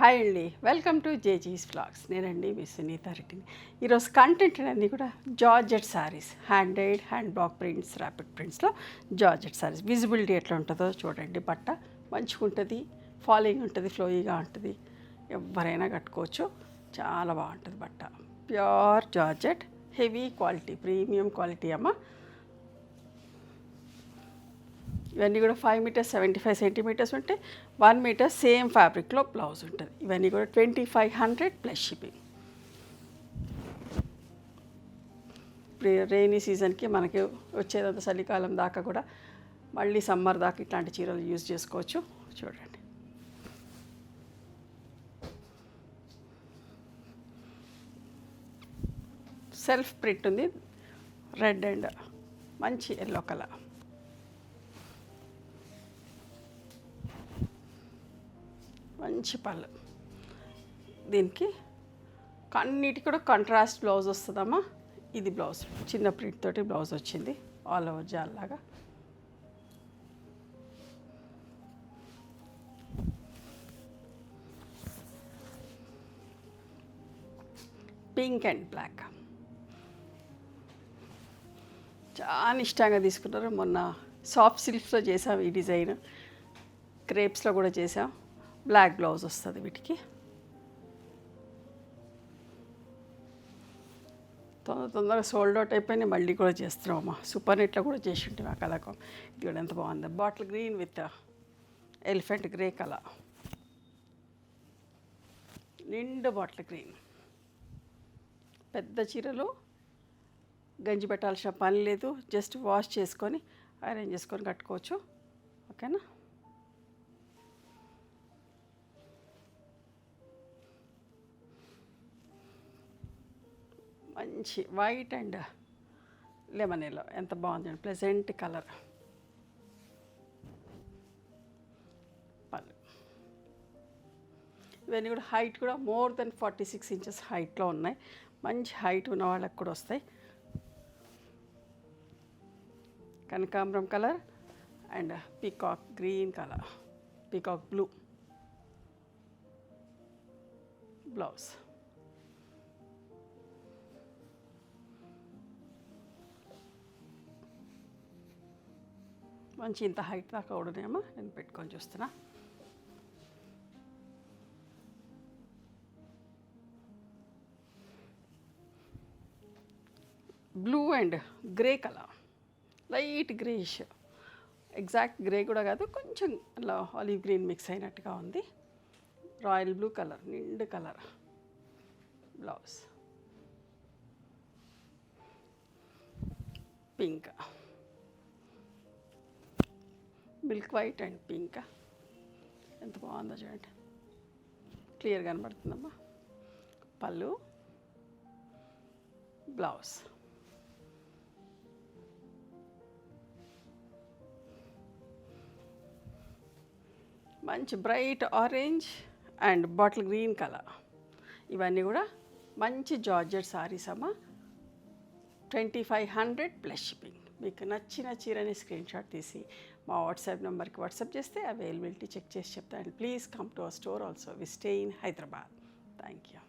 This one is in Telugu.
హాయ్ అండి, వెల్కమ్ టు జేజీస్ వ్లాగ్స్. నేనండి మీ సునీత రెడ్డిని. ఈరోజు కంటెంట్ అన్నీ కూడా georgette sarees, handed, hand block prints, rapid ప్రింట్స్లో జార్జెట్ శారీస్. విజిబిలిటీ ఎట్లా ఉంటుందో చూడండి. బట్ట మంచిగా ఉంటుంది, ఫాలోయింగ్ ఉంటుంది, ఫ్లోయిగా ఉంటుంది, ఎవరైనా కట్టుకోవచ్చు. చాలా బాగుంటుంది బట్ట. Pure georgette, heavy quality, premium quality అమ్మ. ఇవన్నీ కూడా 5 మీటర్స్ 75 సెంటీమీటర్స్ ఉంటాయి. 1 మీటర్ సేమ్ ఫ్యాబ్రిక్లో బ్లౌజ్ ఉంటుంది. ఇవన్నీ కూడా 2500 ప్లస్ షిప్పింగ్. రెయినీ సీజన్కి మనకి వచ్చేదంత చలికాలం దాకా కూడా, మళ్ళీ సమ్మర్ దాకా ఇట్లాంటి చీరలు యూజ్ చేసుకోవచ్చు. చూడండి, సెల్ఫ్ ప్రింట్ ఉంది, రెడ్ అండ్ మంచి ఎల్లో కలర్. మంచి పళ్ళు. దీనికి అన్నిటికీ కూడా కాంట్రాస్ట్ బ్లౌజ్ వస్తుందమ్మా. ఇది బ్లౌజ్ చిన్న ప్రింట్ తోటి బ్లౌజ్ వచ్చింది, ఆల్ ఓవర్ జాల్లాగా. పింక్ అండ్ బ్లాక్ చాలా ఇష్టంగా తీసుకున్నారు. మొన్న సాఫ్ట్ సిల్క్స్లో చేసాం ఈ డిజైన్, క్రేప్స్లో కూడా చేసాం. బ్లాక్ బ్లౌజ్ వస్తుంది వీటికి. తొందరగా సోల్డ్ అవుట్ అయిపోయినాయి, మళ్ళీ కూడా చేస్తున్నామమ్మా. సూపర్ నెట్లో కూడా చేసి ఉంటాం ఆ కలర్. ఇది కూడా ఎంత బాగుంది, bottle green with elephant grey colour. నిండు బాటిల్ గ్రీన్. పెద్ద చీరలు గంజి పెట్టాల్సిన పని లేదు, జస్ట్ వాష్ చేసుకొని అరేంజ్ చేసుకొని కట్టుకోవచ్చు. ఓకేనా. మంచి వైట్ అండ్ లెమన్ ఎల్లో, ఎంత బాగుంది, ప్లెజెంట్ కలర్. పళ్ళు. ఇవన్నీ కూడా హైట్ కూడా మోర్ దెన్ 46 ఇంచెస్ హైట్లో ఉన్నాయి. మంచి హైట్ ఉన్న వాళ్ళకి కూడా వస్తాయి. కనకాంబరం colour and peacock green colour, peacock blue blouse. మంచి ఇంత హైట్ దాకా కూడానేమో నేను పెట్టుకొని చూస్తున్నా. Blue and grey colour, light greyish, exact grey కూడా కాదు, కొంచెం అలా ఆలివ్ గ్రీన్ మిక్స్ అయినట్టుగా ఉంది. రాయల్ బ్లూ కలర్, నిండు colour blouse. Pink, milk white and pink, ఎంత బాగుందో చూడండి, క్లియర్ కనబడుతుందమ్మా. పళ్ళు, బ్లౌజ్. మంచి bright orange and bottle green colour. ఇవన్నీ కూడా మంచి జార్జెట్ సారీస్ అమ్మా. 2500 ప్లస్ షిప్పింగ్. మీకు నచ్చిన చీరని స్క్రీన్ షాట్ తీసి మా వాట్సాప్ నెంబర్కి వాట్సాప్ చేస్తే అవైలబిలిటీ చెక్ చేసి చెప్తాను. Please come to our store also. We stay in Hyderabad. Thank you.